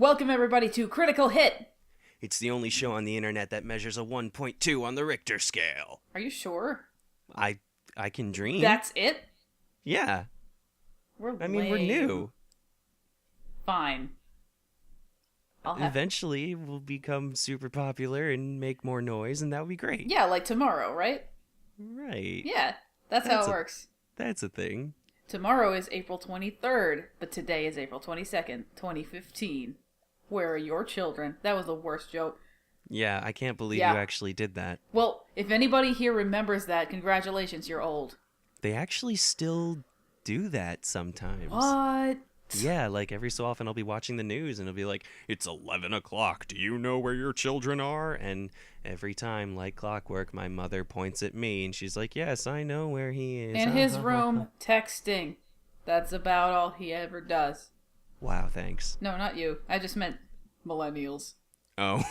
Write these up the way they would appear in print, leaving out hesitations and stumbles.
Welcome everybody to Critical Hit. It's the only show on the internet that measures a 1.2 on the Richter scale. Are you sure? I can dream. That's it? Yeah. We're We're new. Fine. Eventually, we'll become super popular and make more noise, and that would be great. Yeah, like tomorrow, right? Right. Yeah, that's how it works. That's a thing. Tomorrow is April 23rd, but today is April 22nd, 2015. Where are your children? That was the worst joke. Yeah, I can't believe you actually did that. Well, if anybody here remembers that, congratulations, you're old. They actually still do that sometimes. What? Yeah, like every so often I'll be watching the news and it'll be like, it's 11 o'clock. Do you know where your children are? And every time, like clockwork, my mother points at me and she's like, yes, I know where he is. In his room, texting. That's about all he ever does. Wow, thanks. No, not you. I just meant millennials. Oh.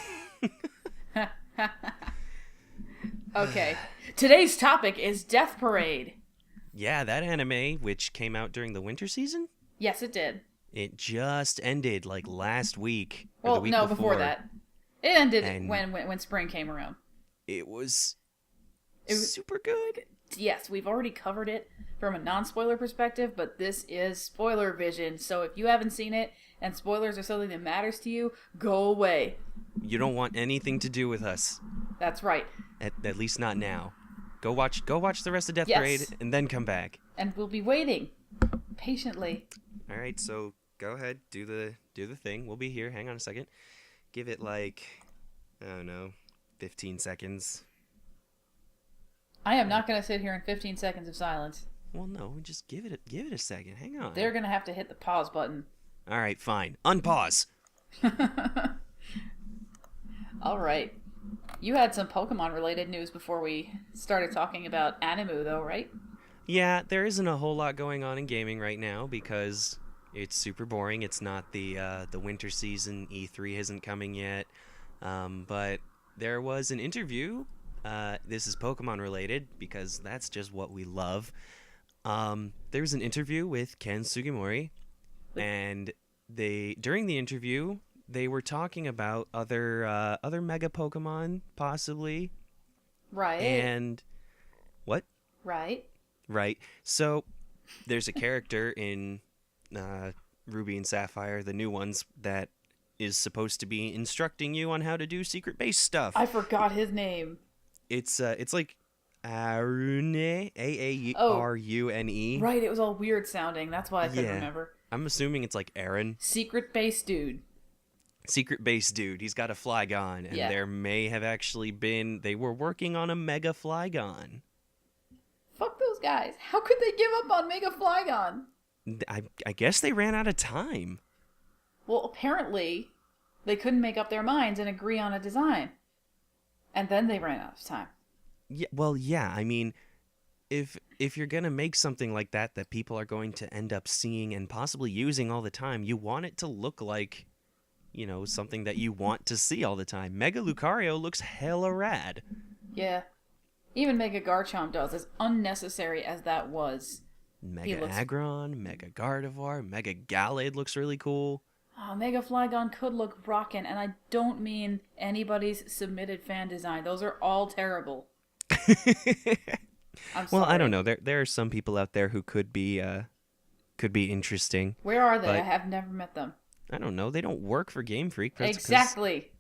Okay. Today's topic is Death Parade. Yeah, that anime, which came out during the winter season? Yes, it did. It just ended like last week. Well, the week no, before that. It ended And when spring came around. It was super good. Yes, we've already covered it from a non-spoiler perspective, but this is spoiler vision. So if you haven't seen it and spoilers are something that matters to you, go away. You don't want anything to do with us. That's right. At least not now. Go watch the rest of Death Yes. Parade and then come back. And we'll be waiting patiently. All right, so go ahead, do the thing. We'll be here. Hang on a second. Give it like, I don't know, 15 seconds. I am not going to sit here in 15 seconds of silence. Well, no, just give it a second. Hang on. They're going to have to hit the pause button. All right, fine. Unpause. All right. You had some Pokemon-related news before we started talking about Animu, though, right? Yeah, there isn't a whole lot going on in gaming right now because it's super boring. It's not the winter season. E3 isn't coming yet. But there was an interview. This is Pokemon related because that's just what we love. There was an interview with Ken Sugimori, and during the interview they were talking about other Mega Pokemon possibly. Right. And what? Right. Right. So there's a character in Ruby and Sapphire, the new ones, that is supposed to be instructing you on how to do secret base stuff. I forgot his name. It's like Aarune, Aarune. Right, it was all weird sounding. That's why I couldn't remember. I'm assuming it's like Aaron. Secret base dude. Secret base dude. He's got a Flygon, and there may have actually been. They were working on a Mega Flygon. Fuck those guys. How could they give up on Mega Flygon? I guess they ran out of time. Well, apparently, they couldn't make up their minds and agree on a design. And then they ran out of time. Yeah, well, yeah. I mean, if you're gonna make something like that people are going to end up seeing and possibly using all the time, you want it to look like, you know, something that you want to see all the time. Mega Lucario looks hella rad. Yeah. Even Mega Garchomp does, as unnecessary as that was. Mega Aggron, Mega Gardevoir, Mega Gallade looks really cool. Oh, Mega Flygon could look rockin', and I don't mean anybody's submitted fan design. Those are all terrible. I'm sorry. Well, I don't know. There are some people out there who could be interesting. Where are they? I have never met them. I don't know. They don't work for Game Freak. Exactly.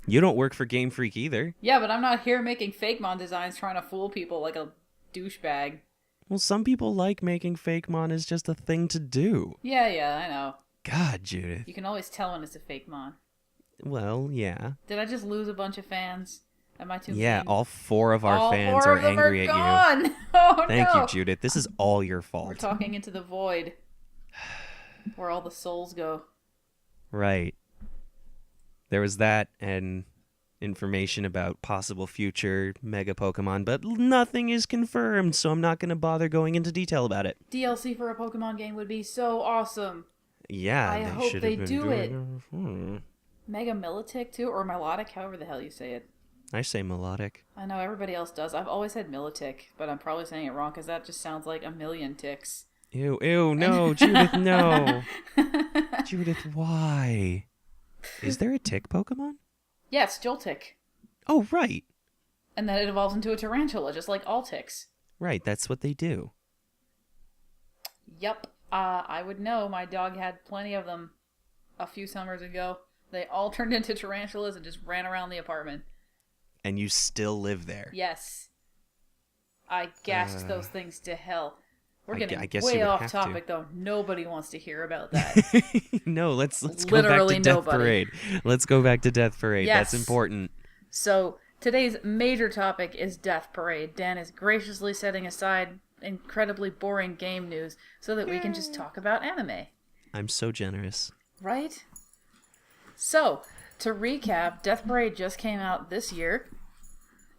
You don't work for Game Freak either. Yeah, but I'm not here making Fakemon designs trying to fool people like a douchebag. Well, some people like making Fakemon as just a thing to do. Yeah, I know. God, Judith. You can always tell when it's a Fakemon. Well, yeah. Did I just lose a bunch of fans? Am I too Yeah, mean? all 4 of our fans All are 4 of them angry are at gone. you. Oh, Thank no. you, Judith. This is all your fault. We're talking into the void. Where all the souls go. Right. There was that and information about possible future Mega Pokemon, but nothing is confirmed, so I'm not going to bother going into detail about it. DLC for a Pokemon game would be so awesome. Yeah, I hope should they have been do it. doing. Mega Milotic too, or Milotic, however the hell you say it. I say melodic. I know everybody else does. I've always said Milotic, but I'm probably saying it wrong because that just sounds like a million ticks. Ew, ew, no, Judith, no. Judith, why? Is there a tick Pokemon? Yes, Joltik. Oh, right. And then it evolves into a tarantula, just like all ticks. Right, that's what they do. Yep. I would know. My dog had plenty of them a few summers ago. They all turned into tarantulas and just ran around the apartment. And you still live there. Yes. I gassed those things to hell. We're getting I guess way you would off have topic, to. though. Nobody wants to hear about that. No, let's go back to Literally Death nobody. Parade. Let's go back to Death Parade. Yes. That's important. So, today's major topic is Death Parade. Dan is graciously setting aside incredibly boring game news so that we can just talk about anime. I'm so generous. Right? So, to recap, Death Parade just came out this year.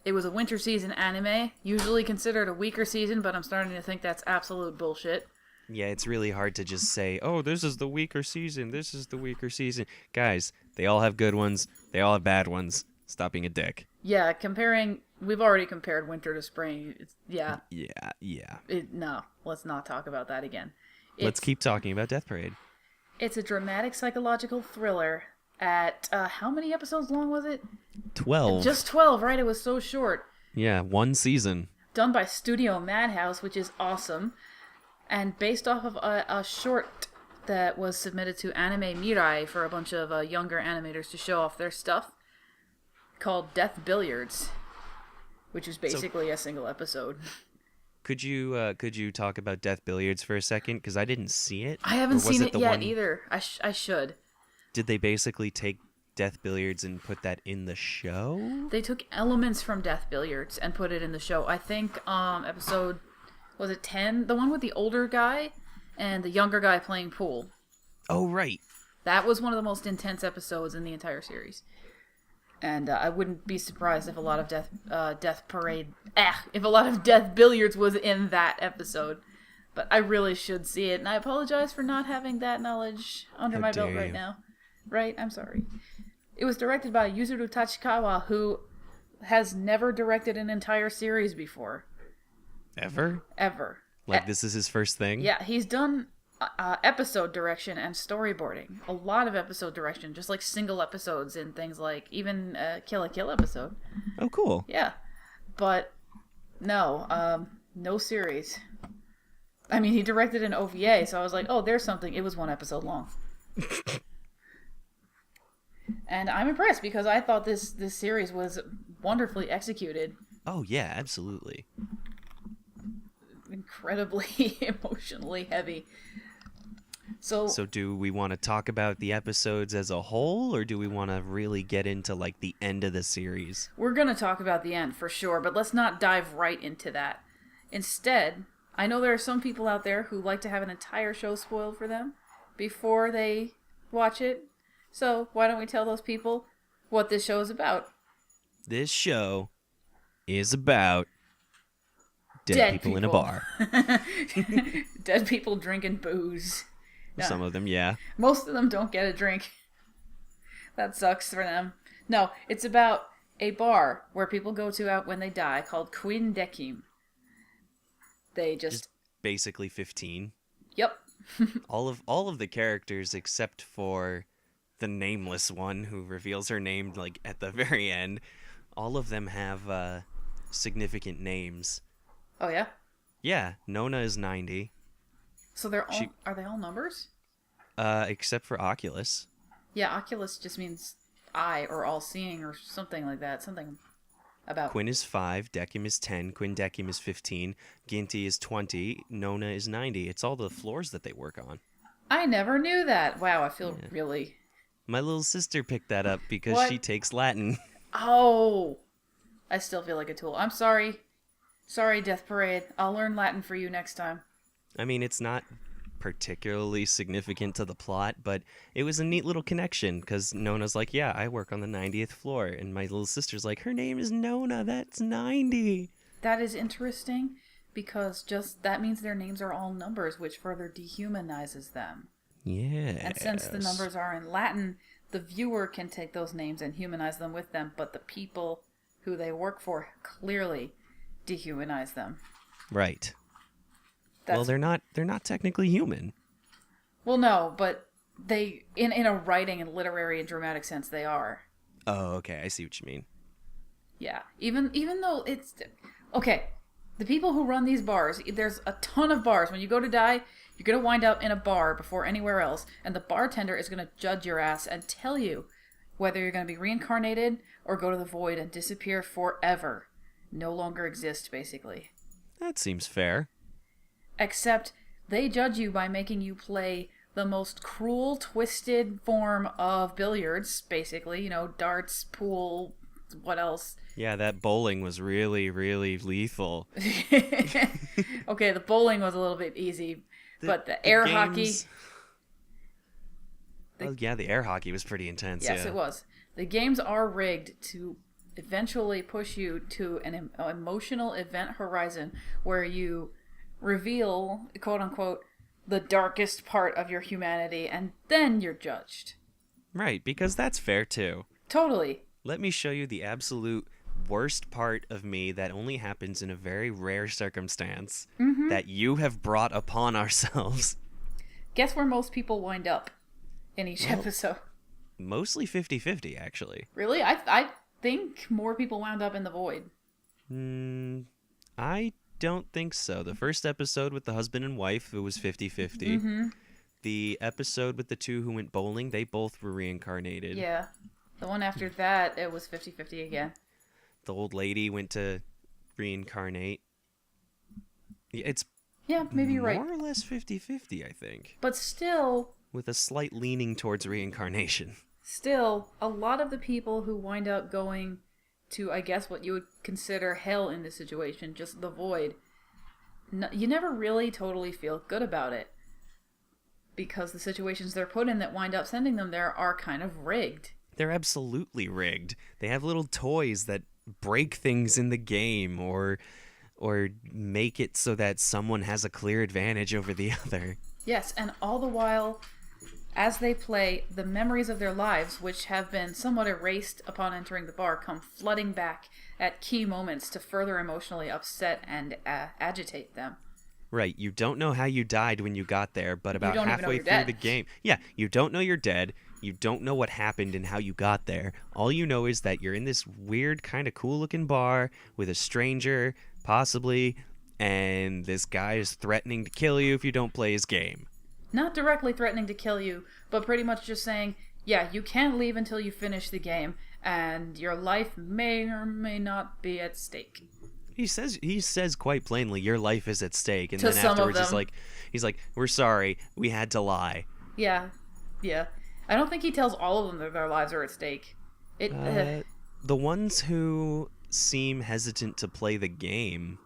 It was a winter season anime, usually considered a weaker season, but I'm starting to think that's absolute bullshit. Yeah, it's really hard to just say, oh, this is the weaker season, this is the weaker season. Guys, they all have good ones, they all have bad ones. Stop being a dick. Yeah, we've already compared winter to spring. Yeah. No, let's not talk about that again. Let's keep talking about Death Parade. It's a dramatic psychological thriller at, how many episodes long was it? 12. Just 12, right? It was so short. Yeah, one season. Done by Studio Madhouse, which is awesome. And based off of a short that was submitted to Anime Mirai for a bunch of younger animators to show off their stuff, called Death Billiards, which is basically a single episode. Could you talk about Death Billiards for a second? Because I didn't see it. I haven't seen it yet either. I should. Did they basically take Death Billiards and put that in the show? They took elements from Death Billiards and put it in the show. I think episode, was it 10? The one with the older guy and the younger guy playing pool. Oh, right. That was one of the most intense episodes in the entire series. And I wouldn't be surprised if a lot of Death Billiards was in that episode. But I really should see it, and I apologize for not having that knowledge under my belt right now. Right? I'm sorry. It was directed by Yuzuru Tachikawa, who has never directed an entire series before. Ever? Like, this is his first thing? Yeah, he's done episode direction and storyboarding. A lot of episode direction, just like single episodes in things like even Kill la Kill episode. Oh, cool. Yeah. But no, no series. I mean, he directed an OVA, so I was like, oh, there's something. It was one episode long. And I'm impressed because I thought this series was wonderfully executed. Oh, yeah, absolutely. Incredibly emotionally heavy. So do we want to talk about the episodes as a whole, or do we want to really get into, like, the end of the series? We're going to talk about the end for sure, but let's not dive right into that. Instead, I know there are some people out there who like to have an entire show spoiled for them before they watch it. So why don't we tell those people what this show is about? This show is about dead people in a bar. Dead people drinking booze. No. Some of them, yeah. Most of them don't get a drink. That sucks for them. No, it's about a bar where people go to out when they die called Queen Dekim. They just basically 15. Yep. all of the characters except for the nameless one who reveals her name like at the very end, all of them have significant names. Oh yeah? Yeah, Nona is 90. So are they all numbers? Except for Oculus. Yeah, Oculus just means eye or all seeing or something like that. Something about Quinn is 5, Dekim is 10, Quinn Dekim is 15, Ginty is 20, Nona is 90. It's all the floors that they work on. I never knew that. Wow, I feel really... My little sister picked that up because What? she takes Latin. Oh! I still feel like a tool. I'm sorry. Sorry, Death Parade. I'll learn Latin for you next time. I mean, it's not particularly significant to the plot, but it was a neat little connection because Nona's like, yeah, I work on the 90th floor. And my little sister's like, her name is Nona. That's 90. That is interesting because just that means their names are all numbers, which further dehumanizes them. Yeah. And since the numbers are in Latin, the viewer can take those names and humanize them with them, but the people who they work for clearly dehumanize them. Right. Well, That's they're not technically human. well, no, but they in a writing and literary and dramatic sense they are. Oh, okay. I see what you mean. Yeah, even though it's okay, the people who run these bars, there's a ton of bars. When you go to die, you're gonna wind up in a bar before anywhere else, and the bartender is gonna judge your ass and tell you whether you're gonna be reincarnated or go to the void and disappear forever, no longer exist, basically. That seems fair. Except they judge you by making you play the most cruel, twisted form of billiards, basically. You know, darts, pool, what else? Yeah, that bowling was really, really lethal. Okay, the bowling was a little bit easy, but the air hockey. games- Oh, yeah, the air hockey was pretty intense. Yes, yeah. it was. The games are rigged to eventually push you to an emotional event horizon where you reveal, quote unquote, the darkest part of your humanity, and then you're judged. Right, because that's fair too. Totally. Let me show you the absolute worst part of me that only happens in a very rare circumstance that you have brought upon ourselves. Guess where most people wind up in each episode? Mostly 50-50, actually. Really? I think more people wound up in the void. I don't think so. The first episode with the husband and wife, it was 50-50. The episode with the two who went bowling, they both were reincarnated. Yeah. The one after that, it was 50-50 again. The old lady went to reincarnate. Yeah, it's Yeah, maybe you're right. more or less 50-50, I think. But still, With a slight leaning towards reincarnation. a lot of the people who wind up going to, I guess, what you would consider hell in this situation, just the void, you never really totally feel good about it. Because the situations they're put in that wind up sending them there are kind of rigged. They're absolutely rigged. They have little toys that break things in the game or make it so that someone has a clear advantage over the other. Yes, and all the while, as they play, the memories of their lives, which have been somewhat erased upon entering the bar, come flooding back at key moments to further emotionally upset and agitate them. Right, you don't know how you died when you got there, but about don't even know halfway you're through dead. the game. Yeah, you don't know you're dead. You don't know what happened and how you got there. All you know is that you're in this weird, kind of cool looking bar with a stranger, possibly, and this guy is threatening to kill you if you don't play his game. Not directly threatening to kill you, but pretty much just saying, yeah, you can't leave until you finish the game, and your life may or may not be at stake. He says quite plainly, your life is at stake, and To then some of afterwards them. he's like, we're sorry, we had to lie. Yeah. I don't think he tells all of them that their lives are at stake. The ones who seem hesitant to play the game,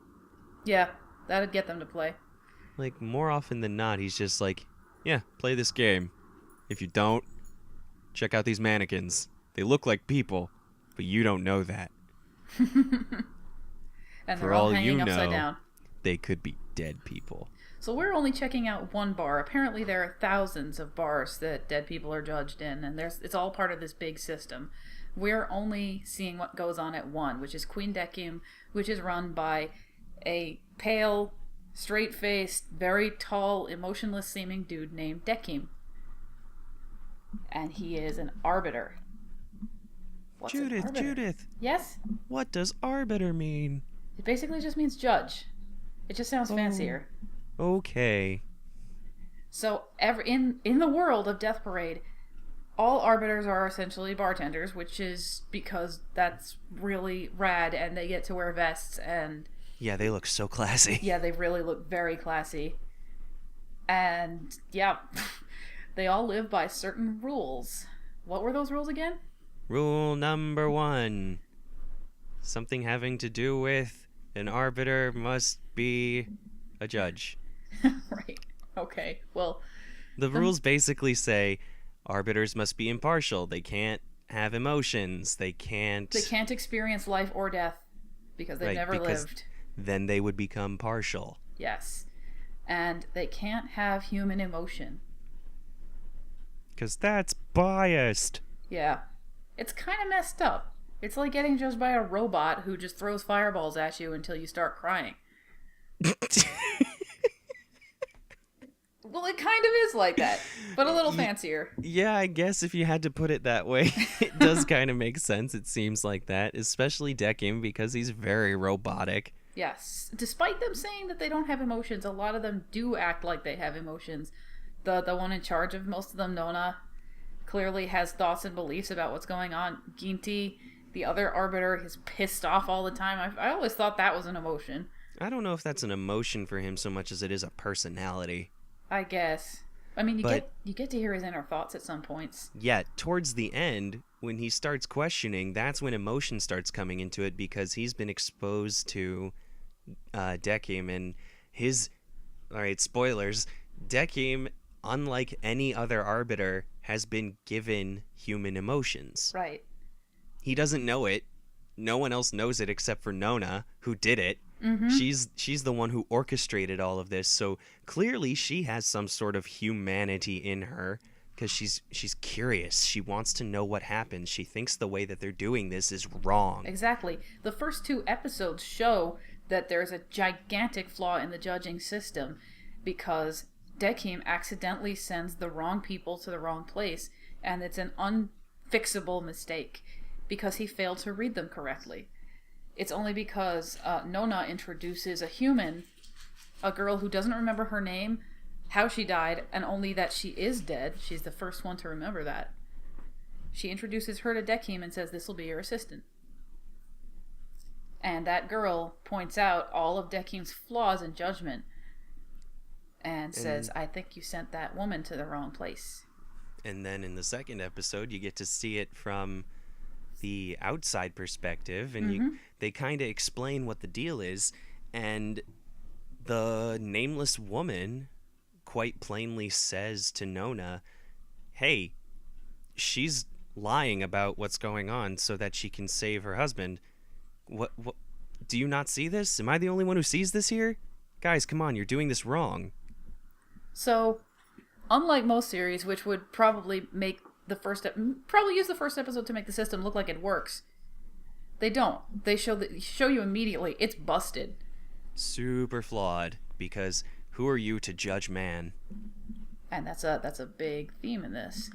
Yeah, that'd get them to play. like more often than not, he's just like, yeah, play this game. If you don't, check out these mannequins. They look like people, but you don't know that. And For they're all all hanging you upside know, down. they could be dead people. So we're only checking out one bar. Apparently there are thousands of bars that dead people are judged in, and it's all part of this big system. We're only seeing what goes on at one, which is Queen Dekim, which is run by a pale, straight-faced, very tall, emotionless-seeming dude named Dekim. And he is an arbiter. What's an arbiter? Judith, Yes? what does arbiter mean? It basically just means judge. It just sounds fancier. Okay. So in the world of Death Parade, all arbiters are essentially bartenders, which is because that's really rad, and they get to wear vests, and Yeah, they look so classy. yeah, they really look very classy. And yeah, they all live by certain rules. What were those rules again? Rule number 1. Something having to do with an arbiter must be a judge. Right. Okay. Well, The rules basically say arbiters must be impartial. They can't have emotions. They can't experience life or death because they've Right, never because lived. then they would become partial. Yes. And they can't have human emotion. Because that's biased. Yeah. It's kind of messed up. It's like getting judged by a robot who just throws fireballs at you until you start crying. Well, it kind of is like that, but a little fancier. Yeah, I guess if you had to put it that way, it does kind of make sense. It seems like that, especially Dekim, because he's very robotic. Yes. Despite them saying that they don't have emotions, a lot of them do act like they have emotions. The one in charge of most of them, Nona, clearly has thoughts and beliefs about what's going on. Ginty, the other arbiter, is pissed off all the time. I always thought that was an emotion. I don't know if that's an emotion for him so much as it is a personality. I guess. I mean, you get to hear his inner thoughts at some points. Yeah, towards the end, when he starts questioning, that's when emotion starts coming into it, because he's been exposed to Dekim and his... Alright, spoilers. Dekim, unlike any other arbiter, has been given human emotions. Right. He doesn't know it. No one else knows it except for Nona, who did it. Mm-hmm. She's the one who orchestrated all of this, so clearly she has some sort of humanity in her, because she's curious. She wants to know what happened. She thinks the way that they're doing this is wrong. Exactly. The first 2 episodes show that there's a gigantic flaw in the judging system, because Dekim accidentally sends the wrong people to the wrong place, and it's an unfixable mistake because he failed to read them correctly. It's only because Nona introduces a human, a girl who doesn't remember her name, how she died, and only that she is dead. She's the first one to remember that. She introduces her to Dekim and says, "This will be your assistant." And that girl points out all of Dekim's flaws in judgment and says, "I think you sent that woman to the wrong place." And then in the second episode, you get to see it from the outside perspective, and they kind of explain what the deal is, and the nameless woman quite plainly says to Nona, hey, she's lying about what's going on so that she can save her husband. What do you not see this? Am I the only one who sees this here? Guys, come on, you're doing this wrong. So, unlike most series, which would probably make probably use the first episode to make the system look like it works, they don't. They show you immediately it's busted. Super flawed, because who are you to judge man? And that's a big theme in this.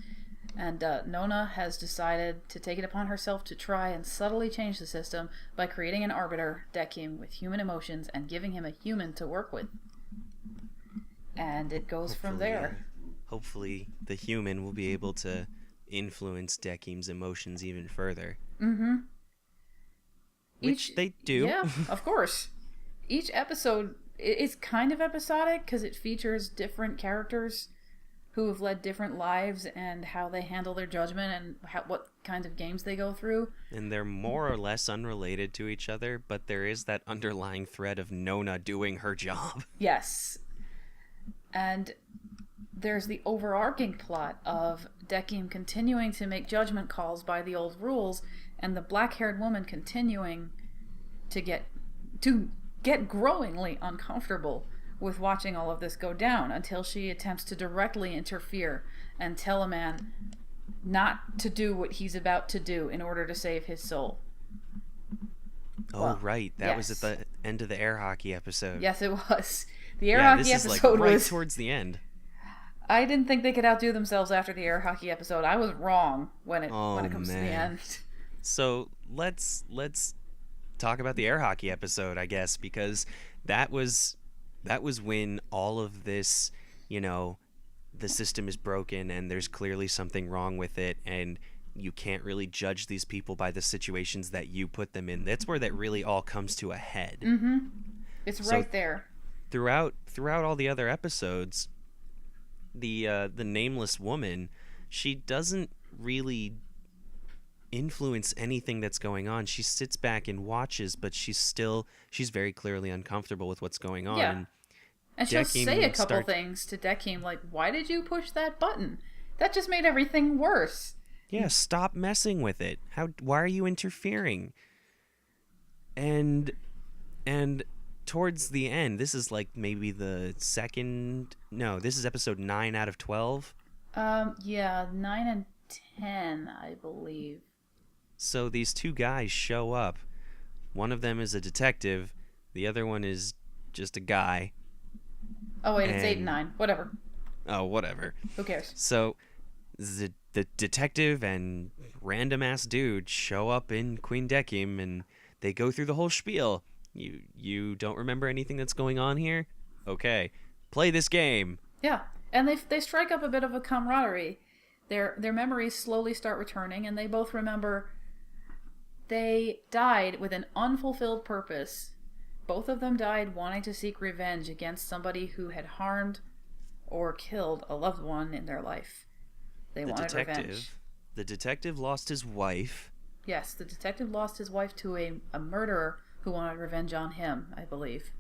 And Nona has decided to take it upon herself to try and subtly change the system by creating an arbiter, Dekim, with human emotions and giving him a human to work with. And it goes from there. Hopefully the human will be able to influence Dekim's emotions even further. Mm-hmm. Which they do. Yeah, of course. Each episode is kind of episodic because it features different characters who have led different lives and how they handle their judgment and what kinds of games they go through. And they're more or less unrelated to each other, but there is that underlying thread of Nona doing her job. Yes. And there's the overarching plot of Dekim continuing to make judgment calls by the old rules, and the black-haired woman continuing to get growingly uncomfortable with watching all of this go down until she attempts to directly interfere and tell a man not to do what he's about to do in order to save his soul. Oh, well, right. That was at the end of the air hockey episode. Yes, it was. The air hockey episode was right towards the end. I didn't think they could outdo themselves after the air hockey episode. I was wrong when it comes to the end. So let's talk about the air hockey episode, I guess, because that was when all of this, the system is broken and there's clearly something wrong with it, and you can't really judge these people by the situations that you put them in. That's where that really all comes to a head. Mm-hmm. It's right there. Throughout all the other episodes, the nameless woman, she doesn't really influence anything that's going on. She sits back and watches, but she's very clearly uncomfortable with what's going on. Yeah. And she'll say a couple things to Dekim, like, "Why did you push that button? That just made everything worse." Yeah, stop messing with it. Why are you interfering? And towards the end, this is like maybe this is episode 9 out of 12. Yeah, 9 and 10, I believe. So these two guys show up. One of them is a detective. The other one is just a guy. Oh, wait, it's 8 and 9. Whatever. Oh, whatever. Who cares? So the detective and random ass dude show up in Queen Dekim, and they go through the whole spiel. You don't remember anything that's going on here? Okay, play this game. Yeah, and they strike up a bit of a camaraderie. Their memories slowly start returning, and they both remember they died with an unfulfilled purpose. Both of them died wanting to seek revenge against somebody who had harmed or killed a loved one in their life. They wanted revenge. The detective lost his wife. Yes, the detective lost his wife to a murderer who wanted revenge on him, I believe.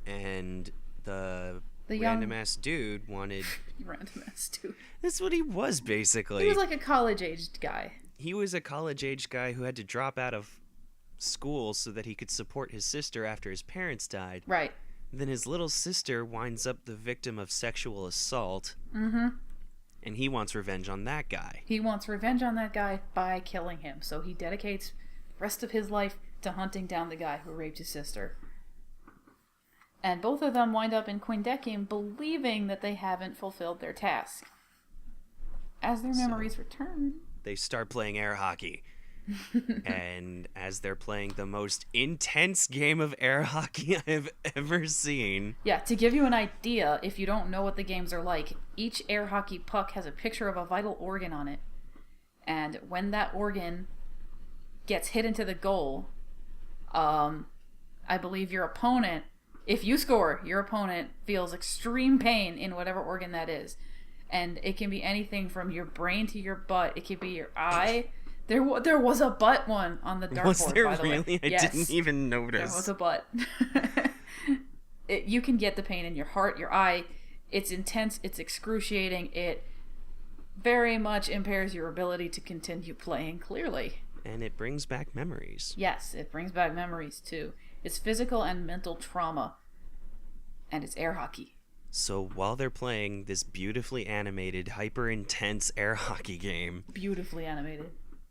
And the young random ass dude wanted. Random ass dude. That's what he was, basically. He was like a college-aged guy. He was a college-aged guy who had to drop out of school so that he could support his sister after his parents died. Right. Then his little sister winds up the victim of sexual assault. Mm-hmm. And he wants revenge on that guy. He wants revenge on that guy by killing him. So he dedicates the rest of his life to hunting down the guy who raped his sister. And both of them wind up in Queen Dekim believing that they haven't fulfilled their task. As their memories return, they start playing air hockey. And as they're playing the most intense game of air hockey I've ever seen. Yeah, to give you an idea, if you don't know what the games are like, each air hockey puck has a picture of a vital organ on it. And when that organ gets hit into the goal, I believe your opponent, if you score, your opponent feels extreme pain in whatever organ that is. And it can be anything from your brain to your butt. It could be your eye. There was a butt one on the dartboard, was there by the really? way. I didn't even notice. There was a butt. You can get the pain in your heart, your eye. It's intense. It's excruciating. It very much impairs your ability to continue playing clearly. And it brings back memories. Yes, it brings back memories, too. It's physical and mental trauma. And it's air hockey. So while they're playing this beautifully animated, hyper-intense air hockey game... Beautifully animated.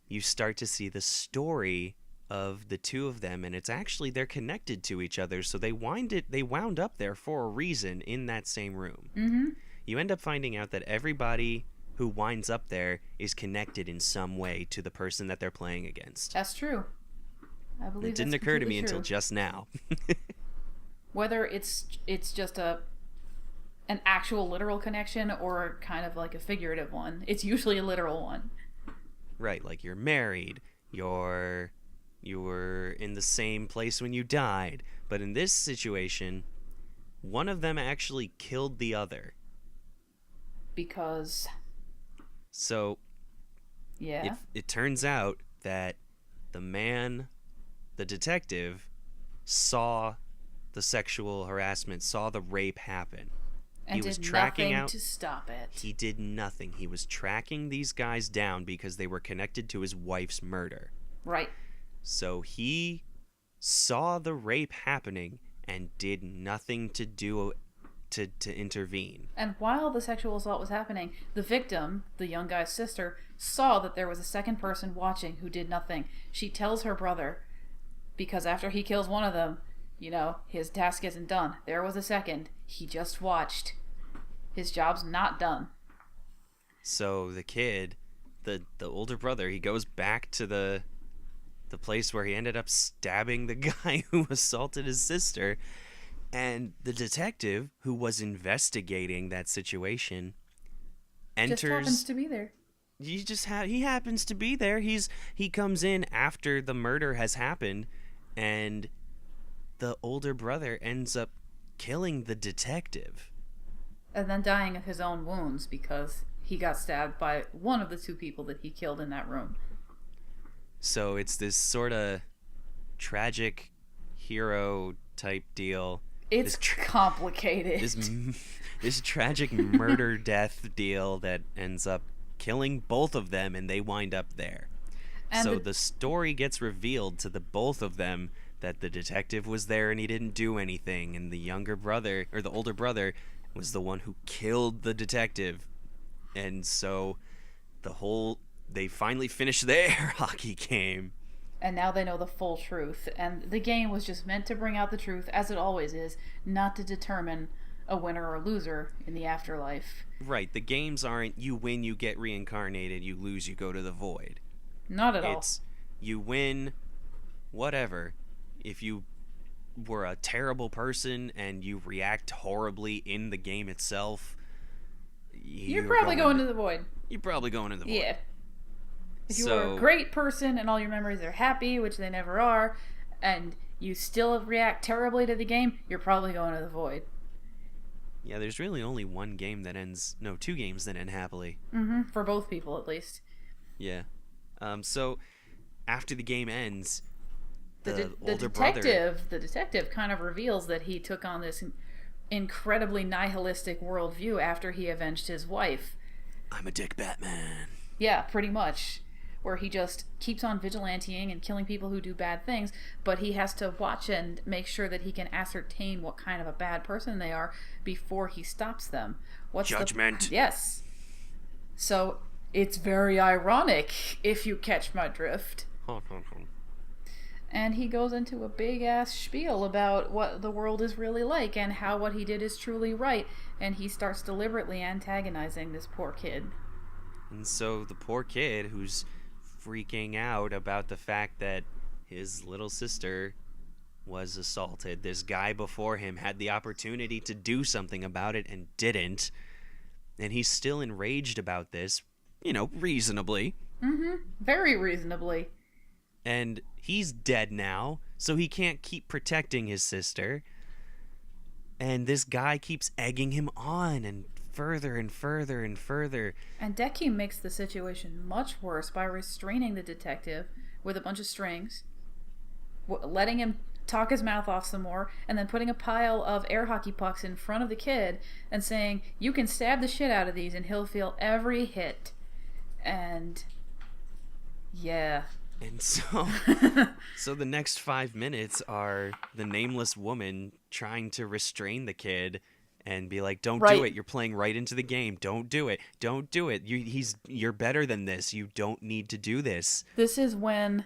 You start to see the story of the two of them, and it's actually they're connected to each other, so they wound up there for a reason in that same room. Mm-hmm. You end up finding out that everybody who winds up there is connected in some way to the person that they're playing against. That's true. I believe it didn't occur to me until just now. Whether it's just an actual literal connection or kind of like a figurative one, it's usually a literal one. Right, like you're married, you were in the same place when you died, but in this situation, one of them actually killed the other. Because... So, yeah. It turns out that the detective, saw the sexual harassment, saw the rape happen. And he was tracking nothing to stop it. He did nothing. He was tracking these guys down because they were connected to his wife's murder. Right. So he saw the rape happening and did nothing to do to intervene. And while the sexual assault was happening, the victim, the young guy's sister, saw that there was a second person watching who did nothing. She tells her brother, because after he kills one of them, his task isn't done. There was a second. He just watched. His job's not done. So the kid, the older brother, he goes back to the place where he ended up stabbing the guy who assaulted his sister. And the detective, who was investigating that situation, enters... Just happens to be there. He happens to be there. He comes in after the murder has happened, and the older brother ends up killing the detective. And then dying of his own wounds because he got stabbed by one of the two people that he killed in that room. So it's this sort of tragic hero type deal. It's complicated. This tragic murder death deal that ends up killing both of them, and they wind up there. And so the story gets revealed to the both of them that the detective was there and he didn't do anything, and the older brother was the one who killed the detective. And so they finally finished their hockey game. And now they know the full truth. And the game was just meant to bring out the truth, as it always is, not to determine a winner or loser in the afterlife. Right. The games aren't you win, you get reincarnated, you lose, you go to the void. Not at all. It's you win, whatever. If you were a terrible person and you react horribly in the game itself, You're probably going to the void. You're probably going to the void. Yeah. If you were a great person and all your memories are happy, which they never are, and you still react terribly to the game, you're probably going to the void. Yeah, there's really only one game that ends... No, two games that end happily. Mm-hmm. For both people, at least. Yeah. So, after the game ends, the older brother... The detective kind of reveals that he took on this incredibly nihilistic worldview after he avenged his wife. I'm a dick Batman. Yeah, pretty much. Where he just keeps on vigilanteing and killing people who do bad things, but he has to watch and make sure that he can ascertain what kind of a bad person they are before he stops them. What's Judgment. Yes. So it's very ironic, if you catch my drift. And he goes into a big ass spiel about what the world is really like and how what he did is truly right, and he starts deliberately antagonizing this poor kid. And so the poor kid who's freaking out about the fact that his little sister was assaulted. This guy before him had the opportunity to do something about it and didn't. And he's still enraged about this, reasonably. Mm-hmm. Very reasonably. And he's dead now, so he can't keep protecting his sister. And this guy keeps egging him on and further and further and further. And Deku makes the situation much worse by restraining the detective with a bunch of strings, letting him talk his mouth off some more, and then putting a pile of air hockey pucks in front of the kid and saying, you can stab the shit out of these and he'll feel every hit. And yeah. And so the next 5 minutes are the nameless woman trying to restrain the kid and be like, don't do it. You're playing right into the game. Don't do it. Don't do it. You're better than this. You don't need to do this. This is when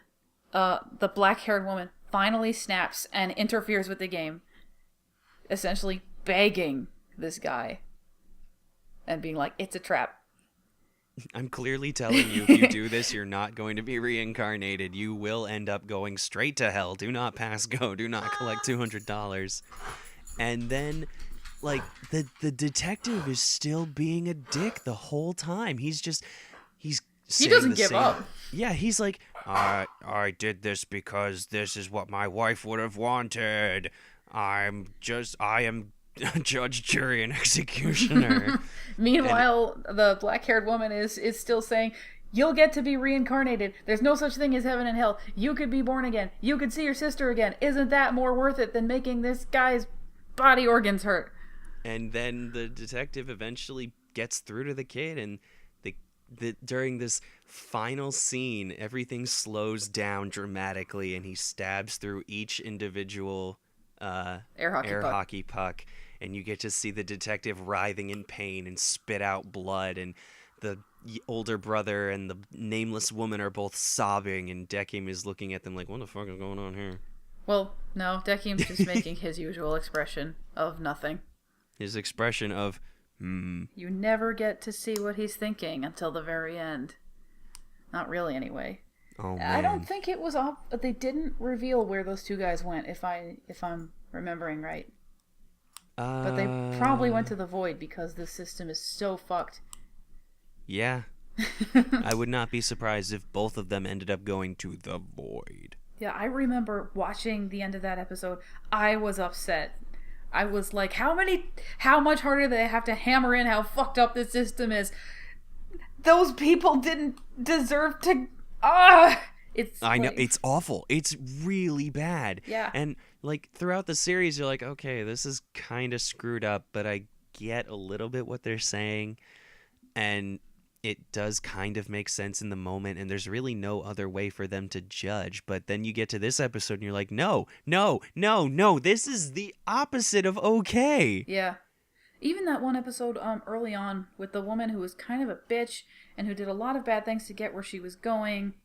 the black-haired woman finally snaps and interferes with the game, essentially begging this guy and being like, it's a trap. I'm clearly telling you, if you do this, you're not going to be reincarnated. You will end up going straight to hell. Do not pass go. Do not collect $200. And then... the detective is still being a dick the whole time. He doesn't give up. Yeah, he's like, I did this because this is what my wife would have wanted. I am judge, jury, and executioner. Meanwhile, the black-haired woman is still saying, you'll get to be reincarnated. There's no such thing as heaven and hell. You could be born again. You could see your sister again. Isn't that more worth it than making this guy's body organs hurt? And then the detective eventually gets through to the kid, and during this final scene, everything slows down dramatically, and he stabs through each individual air hockey puck, and you get to see the detective writhing in pain and spit out blood, and the older brother and the nameless woman are both sobbing, and Dekim is looking at them like, what the fuck is going on here? Well, no, Dekim's just making his usual expression of nothing. His expression of, You never get to see what he's thinking until the very end. Not really, anyway. Oh, man. I don't think it was off. They didn't reveal where those two guys went, if I'm remembering right. But they probably went to the void because this system is so fucked. Yeah. I would not be surprised if both of them ended up going to the void. Yeah, I remember watching the end of that episode. I was upset. I was like, how much harder do they have to hammer in how fucked up this system is? Those people didn't deserve to... I know, it's awful. It's really bad. Yeah. And, throughout the series, you're like, okay, this is kind of screwed up, but I get a little bit what they're saying. And it does kind of make sense in the moment, and there's really no other way for them to judge. But then you get to this episode, and you're like, no, this is the opposite of okay. Yeah. Even that one episode early on with the woman who was kind of a bitch and who did a lot of bad things to get where she was going,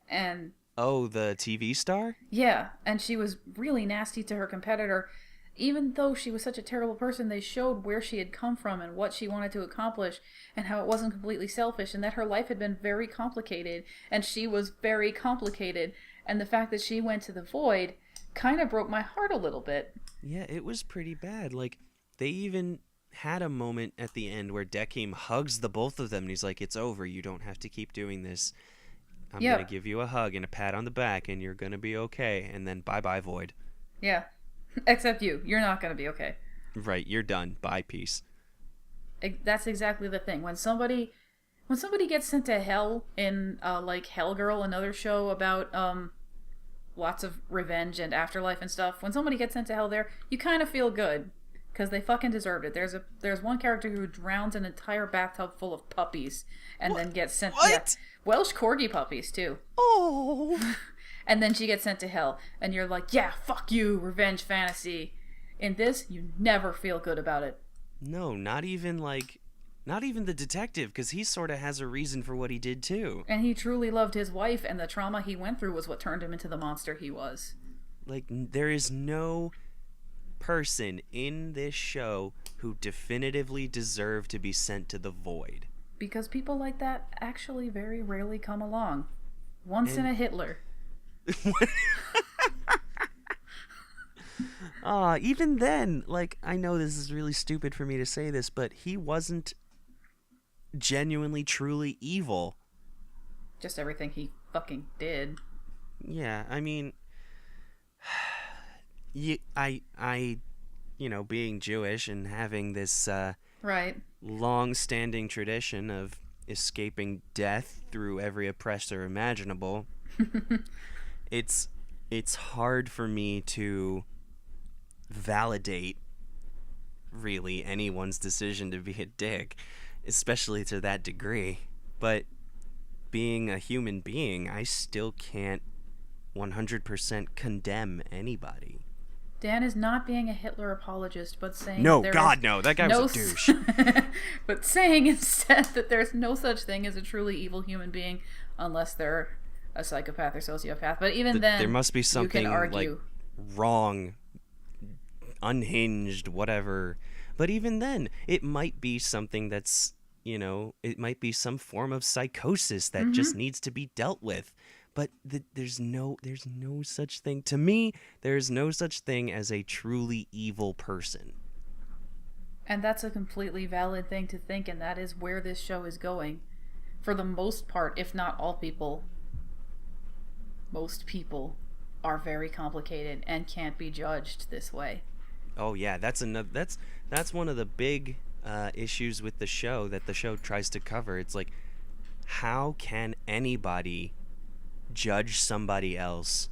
and... Oh, the TV star? Yeah, and she was really nasty to her competitor. even though she was such a terrible person, they showed where she had come from and what she wanted to accomplish and how it wasn't completely selfish and that her life had been very complicated and she was very complicated. And the fact that she went to the void kind of broke my heart a little bit. Yeah, it was pretty bad. Like, they even had a moment at the end where Dekim hugs the both of them and he's like, it's over. You don't have to keep doing this. I'm going to give you a hug and a pat on the back and you're going to be okay. And then bye-bye, Void. Yeah. Except you. You're not going to be okay. Right. You're done. Bye. Peace. That's exactly the thing. When somebody gets sent to hell in, like, Hell Girl, another show about, lots of revenge and afterlife and stuff, when somebody gets sent to hell there, you kind of feel good. Because they fucking deserved it. There's one character who drowns an entire bathtub full of puppies and then gets sent... What? Yeah, Welsh Corgi puppies, too. Oh. And then she gets sent to hell. And you're like, yeah, fuck you, revenge fantasy. In this, you never feel good about it. No, not even the detective, because he sort of has a reason for what he did, too. And he truly loved his wife, and the trauma he went through was what turned him into the monster he was. Like, there is no person in this show who definitively deserved to be sent to the void. Because people like that actually very rarely come along. Once in a Hitler. Even then, like, I know this is really stupid for me to say this, but he wasn't genuinely, truly evil. Just everything he fucking did. Yeah, I mean, I, being Jewish and having this right, long-standing tradition of escaping death through every oppressor imaginable, it's hard for me to validate really anyone's decision to be a dick, especially to that degree. But being a human being, I still can't 100% condemn anybody. Dan is not being a Hitler apologist, but saying no, God, no, that guy was a douche. But saying instead that there's no such thing as a truly evil human being unless they're a psychopath or sociopath. But even then, there must be something you can argue. like wrong, unhinged, whatever. But even then, it might be something that's, it might be some form of psychosis that just needs to be dealt with. But there's no such thing. To me, there's no such thing as a truly evil person. And that's a completely valid thing to think, and that is where this show is going. For the most part, if not all people, most people are very complicated and can't be judged this way. Oh yeah, that's one of the big issues with the show that the show tries to cover. It's like, how can anybody judge somebody else,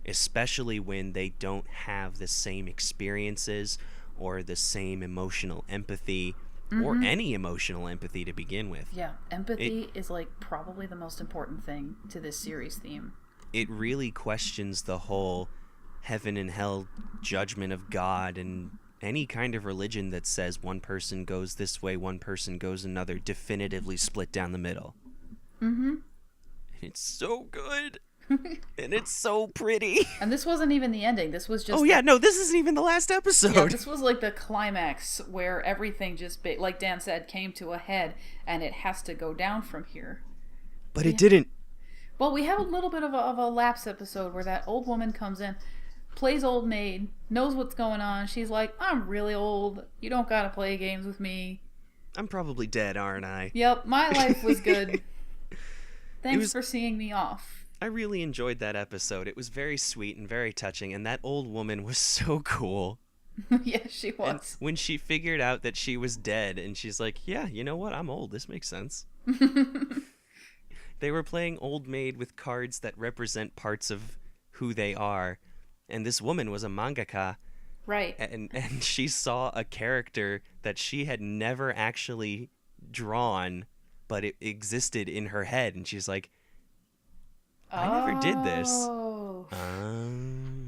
especially when they don't have the same experiences or the same emotional empathy or any emotional empathy to begin with? Yeah, empathy is like probably the most important thing to this series theme. It really questions the whole heaven and hell judgment of God and any kind of religion that says one person goes this way, one person goes another, definitively split down the middle. It's so good. And it's so pretty. And this wasn't even the ending. This was just... Oh, yeah, no, this isn't even the last episode. Yeah, this was like the climax where everything just, like Dan said, came to a head, and it has to go down from here. But it didn't. Well, we have a little bit of a lapse episode where that old woman comes in, plays old maid, knows what's going on. She's like, I'm really old. You don't gotta play games with me. I'm probably dead, aren't I? Yep, my life was good. Thanks for seeing me off. I really enjoyed that episode. It was very sweet and very touching, and that old woman was so cool. Yeah, she was. And when she figured out that she was dead, and she's like, yeah, you know what? I'm old. This makes sense. They were playing Old Maid with cards that represent parts of who they are, and this woman was a mangaka. Right. And she saw a character that she had never actually drawn, but it existed in her head, and she's like, I never did this.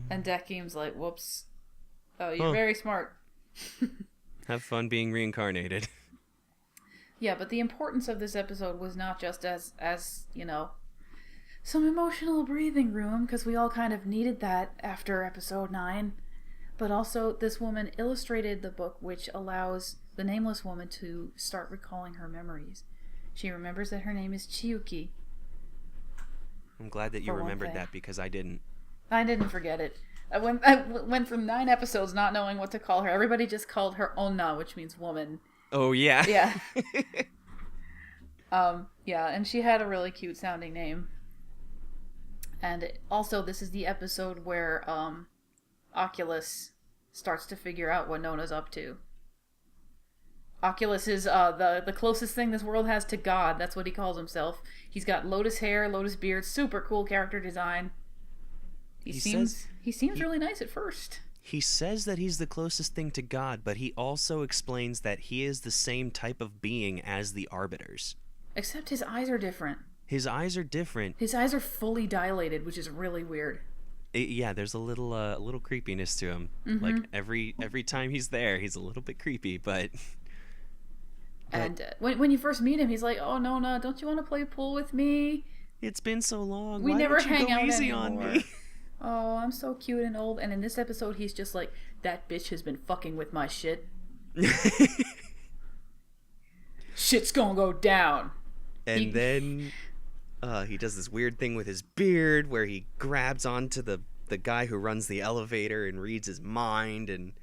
And Dekim's like, whoops. Oh, you're very smart. Have fun being reincarnated. Yeah, but the importance of this episode was not just as some emotional breathing room, because we all kind of needed that after episode 9. But also, this woman illustrated the book, which allows the nameless woman to start recalling her memories. She remembers that her name is Chiyuki. I'm glad that you remembered that because I didn't. I didn't forget it. I went through 9 episodes not knowing what to call her. Everybody just called her Onna, which means woman. Oh, yeah. Yeah. Yeah, and she had a really cute sounding name. And also, this is the episode where Oculus starts to figure out what Nona's up to. Oculus is the closest thing this world has to God. That's what he calls himself. He's got lotus hair, lotus beard, super cool character design. He seems really nice at first. He says that he's the closest thing to God, but he also explains that he is the same type of being as the Arbiters. Except his eyes are different. His eyes are different. His eyes are fully dilated, which is really weird. Yeah, there's a little creepiness to him. Mm-hmm. Like every time he's there, he's a little bit creepy, but... And when you first meet him, he's like, "Oh, Nona, don't you want to play pool with me? It's been so long. We Why never don't you hang go out easy anymore. on me?" Oh, I'm so cute and old." And in this episode, he's just like, "That bitch has been fucking with my shit. Shit's gonna go down." And then he does this weird thing with his beard where he grabs onto the guy who runs the elevator and reads his mind, and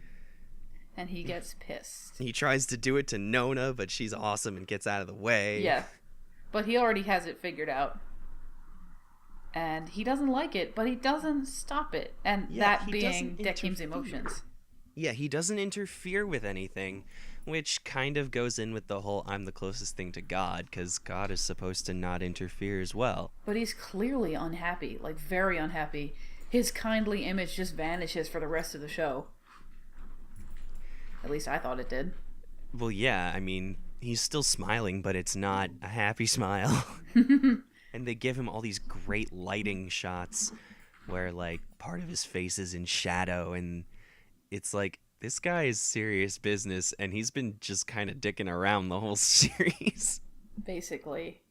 he gets pissed. he tries to do it to Nona, but she's awesome and gets out of the way. Yeah. But he already has it figured out. And he doesn't like it, but he doesn't stop it. And that being Dekim's emotions. Yeah, he doesn't interfere with anything, which kind of goes in with the whole "I'm the closest thing to God," because God is supposed to not interfere as well. But he's clearly unhappy, like very unhappy. His kindly image just vanishes for the rest of the show. At least I thought it did. Well, yeah, I mean, he's still smiling, but it's not a happy smile. And they give him all these great lighting shots where, like, part of his face is in shadow, and it's like, this guy is serious business, and he's been just kind of dicking around the whole series. Basically.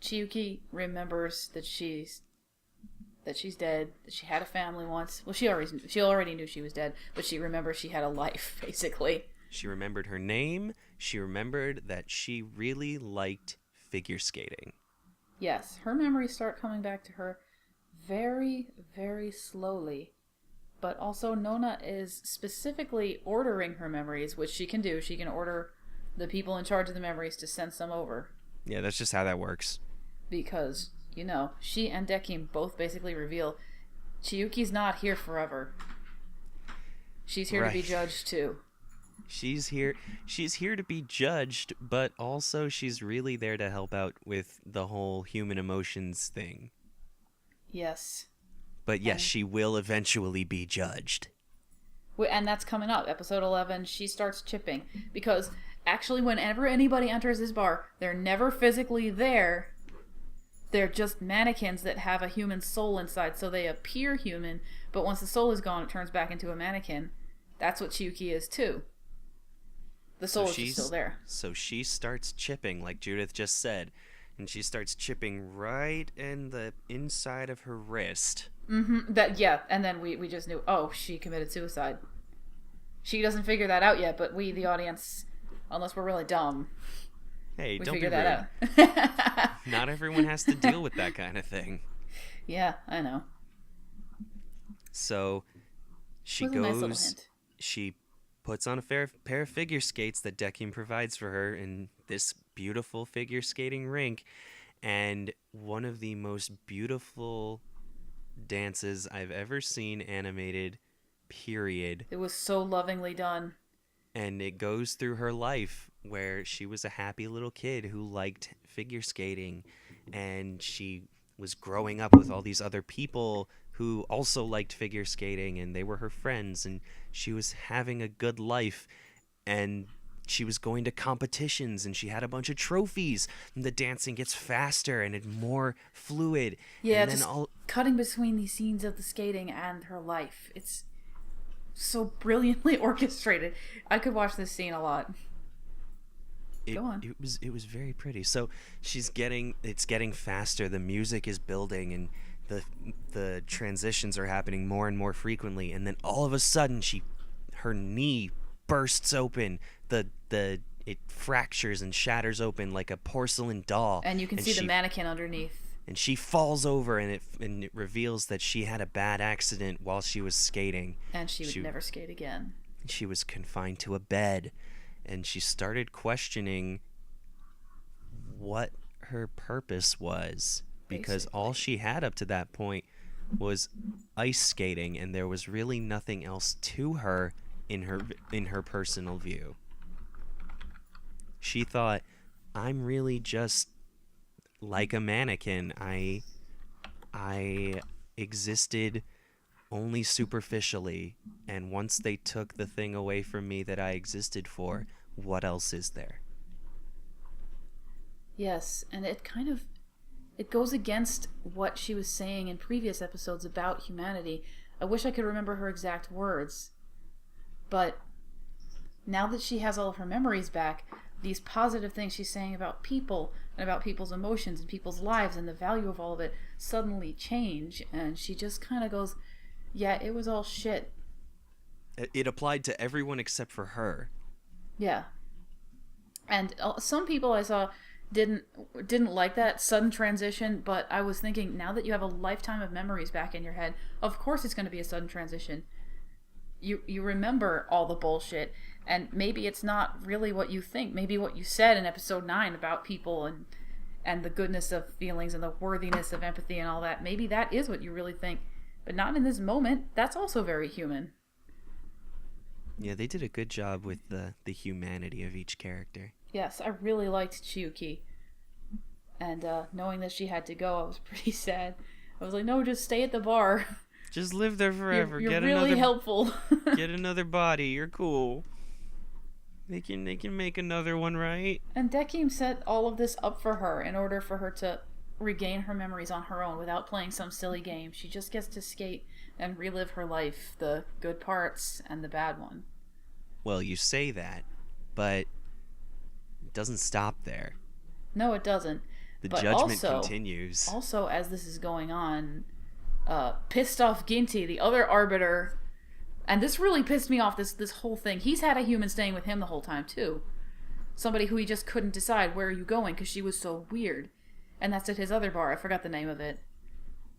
Chiyuki remembers that she's dead, that she had a family once. Well, she already knew she was dead, but she remembers she had a life, basically. She remembered her name. She remembered that she really liked figure skating. Yes, her memories start coming back to her very, very slowly. But also, Nona is specifically ordering her memories, which she can do. She can order the people in charge of the memories to send some over. Yeah, that's just how that works. Because, she and Dekim both basically reveal Chiyuki's not here forever. She's here to be judged, too. She's here to be judged, but also she's really there to help out with the whole human emotions thing. Yes. But yes, she will eventually be judged. And that's coming up. Episode 11, she starts chipping. Because actually, whenever anybody enters this bar, they're never physically there. They're just mannequins that have a human soul inside, so they appear human, but once the soul is gone, it turns back into a mannequin. That's what Chiyuki is, too. The soul is just still there. So she starts chipping, like Judith just said, and she starts chipping right in the inside of her wrist. Mm-hmm. And then we just knew, she committed suicide. She doesn't figure that out yet, but we, the audience, unless we're really dumb, hey, we don't figure be rude. That out. Not everyone has to deal with that kind of thing. Yeah, I know. So she goes. Nice little hint. She puts on a pair of figure skates that Dekim provides for her in this beautiful figure skating rink, and one of the most beautiful dances I've ever seen animated, period. It was so lovingly done. And it goes through her life where she was a happy little kid who liked figure skating, and she was growing up with all these other people who also liked figure skating, and they were her friends, and she was having a good life, and she was going to competitions, and she had a bunch of trophies, and the dancing gets faster and more fluid. Yeah, and just cutting between these scenes of the skating and her life. It's so brilliantly orchestrated. I could watch this scene a lot. Go on. It was very pretty. So it's getting faster. The music is building, and the the transitions are happening more and more frequently, and then all of a sudden her knee bursts open. It fractures and shatters open like a porcelain doll, And you can see the mannequin underneath. And she falls over, and it reveals that she had a bad accident while she was skating. And she would never skate again. She was confined to a bed, and she started questioning what her purpose was, because all she had up to that point was ice skating, and there was really nothing else to her in her personal view. She thought, I'm really just like a mannequin. I existed only superficially, and once they took the thing away from me that I existed for, what else is there? Yes, and it goes against what she was saying in previous episodes about humanity. I wish I could remember her exact words, but now that she has all of her memories back, these positive things she's saying about people and about people's emotions and people's lives and the value of all of it suddenly change, and she just kind of goes, yeah, it was all shit. It applied to everyone except for her. Yeah. And some people I saw didn't like that sudden transition, but I was thinking, now that you have a lifetime of memories back in your head, of course it's going to be a sudden transition. You remember all the bullshit, and maybe it's not really what you think. Maybe what you said in episode 9 about people and the goodness of feelings and the worthiness of empathy and all that, maybe that is what you really think, but not in this moment. That's also very human. Yeah, they did a good job with the humanity of each character. Yes, I really liked Chiyuki. And knowing that she had to go, I was pretty sad. I was like, no, just stay at the bar. Just live there forever. You're really helpful. Get another body. You're cool. They can make another one, right? And Dekim set all of this up for her in order for her to regain her memories on her own without playing some silly game. She just gets to skate and relive her life, the good parts and the bad one. Well, you say that, but it doesn't stop there. No, it doesn't. The judgment continues. Also, as this is going on, pissed off Ginty, the other arbiter, and this really pissed me off, this whole thing. He's had a human staying with him the whole time, too. Somebody who he just couldn't decide, where are you going, because she was so weird. And that's at his other bar. I forgot the name of it.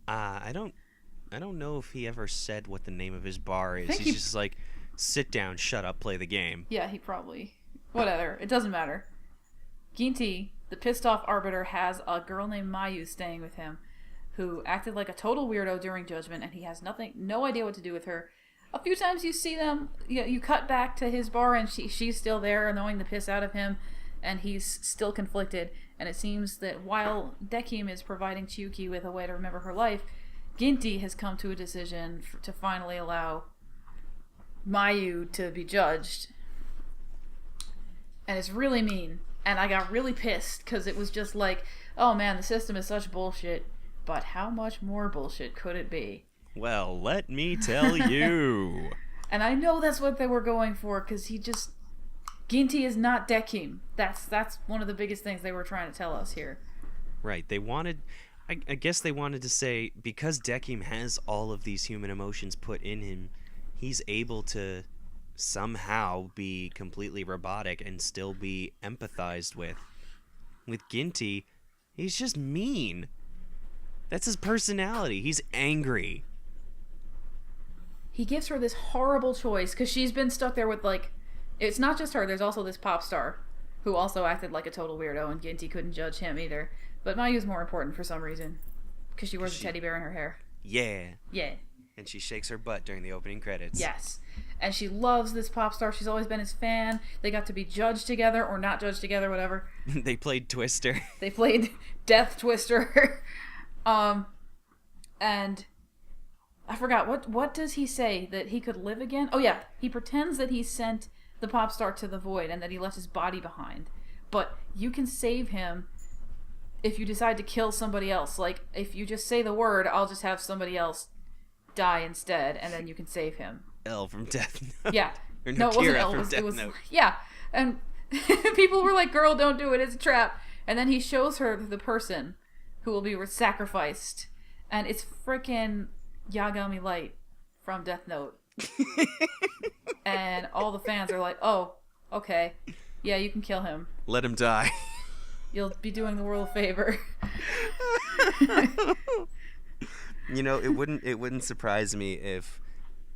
I don't know if he ever said what the name of his bar is. He's just like, sit down, shut up, play the game. Yeah, he probably... Whatever. It doesn't matter. Ginty, the pissed off arbiter, has a girl named Mayu staying with him who acted like a total weirdo during Judgment, and he has no idea what to do with her. A few times you see them, you cut back to his bar, and she's still there, annoying the piss out of him, and he's still conflicted. And it seems that while Dekim is providing Chiyuki with a way to remember her life, Ginty has come to a decision to finally allow Mayu to be judged. And it's really mean. And I got really pissed, because it was just like, oh man, the system is such bullshit. But how much more bullshit could it be? Well, let me tell you. And I know that's what they were going for, because Ginty is not Dekim. That's one of the biggest things they were trying to tell us here. Right. They wanted... I guess they wanted to say, because Dekim has all of these human emotions put in him, he's able to somehow be completely robotic and still be empathized with. With Ginty, he's just mean. That's his personality. He's angry. He gives her this horrible choice, because she's been stuck there with, like... It's not just her, there's also this pop star who also acted like a total weirdo, and Ginty couldn't judge him either. But Mayu's more important for some reason, because she wears a teddy bear in her hair. Yeah. Yeah. And she shakes her butt during the opening credits. Yes. And she loves this pop star. She's always been his fan. They got to be judged together, or not judged together, whatever. They played Twister. They played Death Twister. And I forgot, what does he say? That he could live again? Oh yeah, he pretends that he sent the pop star to the void and that he left his body behind. But you can save him if you decide to kill somebody else. Like, if you just say the word, I'll just have somebody else die instead, and then you can save him. L from Death Note. Yeah. Or no, it wasn't L. It was yeah. And people were like, girl, don't do it, it's a trap. And then he shows her the person who will be sacrificed, And it's freaking Yagami Light from Death Note. And all the fans are like, oh, okay. Yeah, you can kill him. Let him die. You'll be doing the world a favor. You know, it wouldn't surprise me if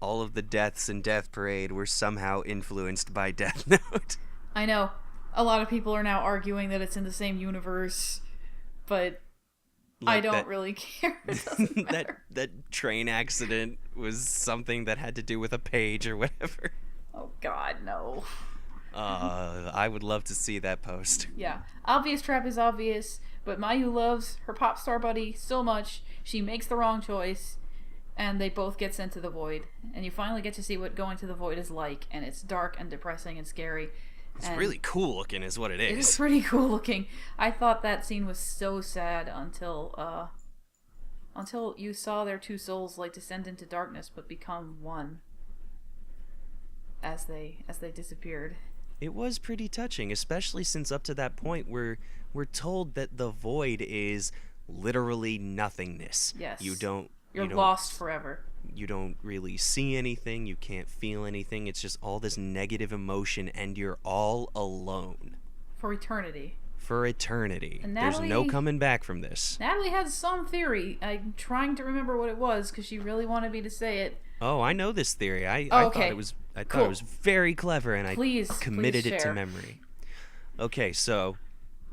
all of the deaths in Death Parade were somehow influenced by Death Note. I know. A lot of people are now arguing that it's in the same universe, but I don't really care. It doesn't matter. That train accident was something that had to do with a page or whatever. Oh God, no. I would love to see that post. Yeah. Obvious trap is obvious, but Mayu loves her pop star buddy so much, she makes the wrong choice, and they both get sent to the void. And you finally get to see what going to the void is like, and it's dark and depressing and scary. It's really cool looking is what it is. It is pretty cool looking. I thought that scene was so sad until you saw their two souls like descend into darkness but become one as they disappeared. It was pretty touching, especially since up to that point we're told that the void is literally nothingness. Yes. You're lost forever. You don't really see anything, you can't feel anything. It's just all this negative emotion and you're all alone. For eternity. For eternity. And There's no coming back from this. Natalie had some theory. I'm trying to remember what it was because she really wanted me to say it. Oh, I know this theory. I okay. thought it was very clever, and I committed it to share. memory. Okay, so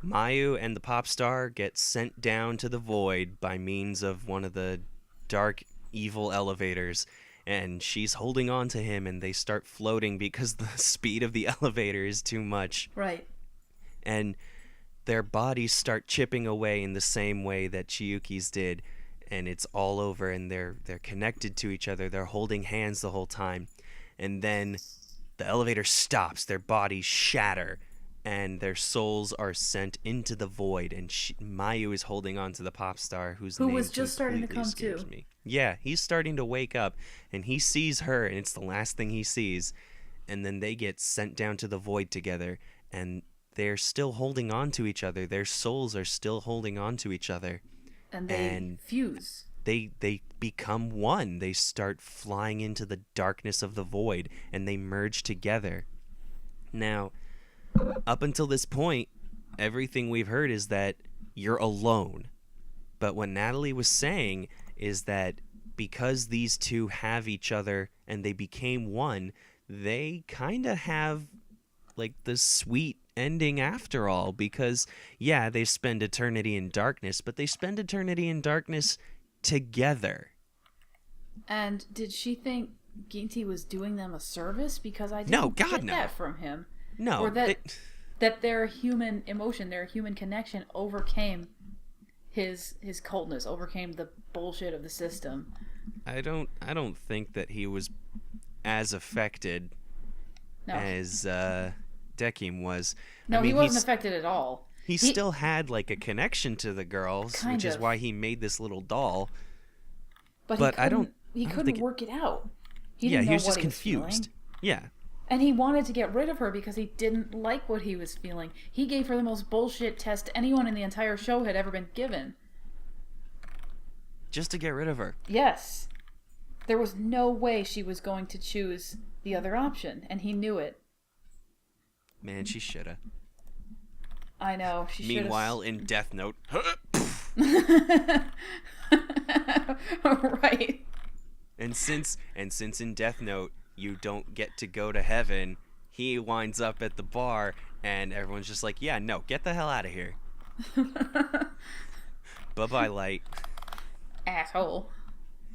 Mayu and the pop star get sent down to the void by means of one of the dark, evil elevators, and she's holding on to him, and they start floating because the speed of the elevator is too much. Right. And their bodies start chipping away in the same way that Chiyuki's did, and it's all over, and they're connected to each other. They're holding hands the whole time. And then the elevator stops, their bodies shatter, and their souls are sent into the void. And Mayu is holding on to the pop star, who was just starting to come to. Me. Yeah, he's starting to wake up, and he sees her, and it's the last thing he sees. And then they get sent down to the void together, and they're still holding on to each other. Their souls are still holding on to each other. And they fuse. They become one. They start flying into the darkness of the void, and they merge together. Now, up until this point, everything we've heard is that you're alone. But what Natalie was saying is that because these two have each other and they became one, they kind of have like the sweet ending after all, because yeah, they spend eternity in darkness, but they spend eternity in darkness together. And did she think Ginty was doing them a service? Because I didn't get that from him. No. Or that their human emotion, their human connection overcame his coldness, overcame the bullshit of the system. I don't think that he was as affected as Dekim was. No, I mean, he wasn't affected at all. He still had like a connection to the girls, which is why he made this little doll. But he couldn't work it out. He was just confused. Yeah. And he wanted to get rid of her because he didn't like what he was feeling. He gave her the most bullshit test anyone in the entire show had ever been given. Just to get rid of her. Yes. There was no way she was going to choose the other option, and he knew it. Man, she shoulda. I know, she shoulda. Meanwhile, in Death Note... Right. And since in Death Note you don't get to go to heaven, he winds up at the bar, and everyone's just like, yeah, no, get the hell out of here. Bye-bye, Light. Asshole.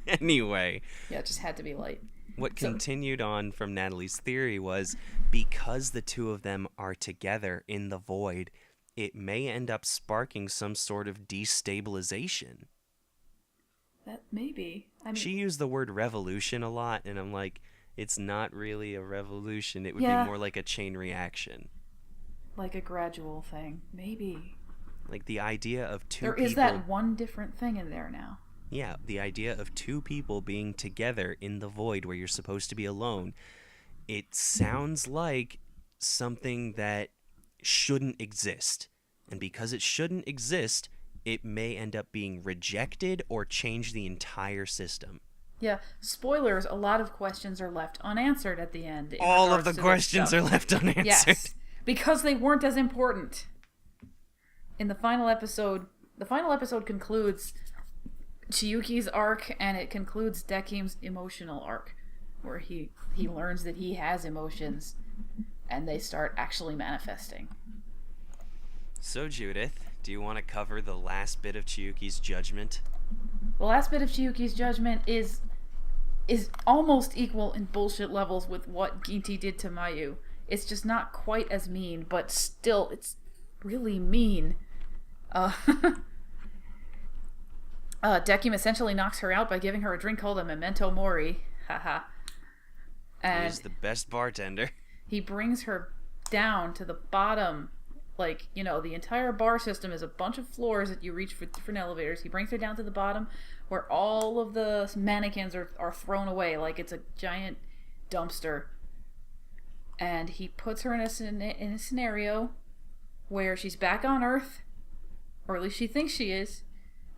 Anyway. Yeah, it just had to be Light. What continued on from Natalie's theory was, because the two of them are together in the void, it may end up sparking some sort of destabilization. That maybe. I mean, she used the word revolution a lot, and I'm like, it's not really a revolution. It would be more like a chain reaction. Like a gradual thing. Maybe. Like the idea of two people... There is that one different thing in there now. Yeah, the idea of two people being together in the void where you're supposed to be alone. It sounds like something that shouldn't exist. And because it shouldn't exist, it may end up being rejected or change the entire system. Yeah, spoilers, a lot of questions are left unanswered at the end. All of the questions are left unanswered. Yes, because they weren't as important. In the final episode concludes Chiyuki's arc, and it concludes Dekim's emotional arc, where he learns that he has emotions, and they start actually manifesting. So, Judith, do you want to cover the last bit of Chiyuki's judgment? The last bit of Chiyuki's judgment is almost equal in bullshit levels with what Ginty did to Mayu. It's just not quite as mean, but still, it's really mean. Dekim essentially knocks her out by giving her a drink called a Memento Mori. Haha. And He's the best bartender. he brings her down to the bottom. Like, the entire bar system is a bunch of floors that you reach for different elevators. He brings her down to the bottom where all of the mannequins are thrown away like it's a giant dumpster. And he puts her in a scenario where she's back on Earth, or at least she thinks she is,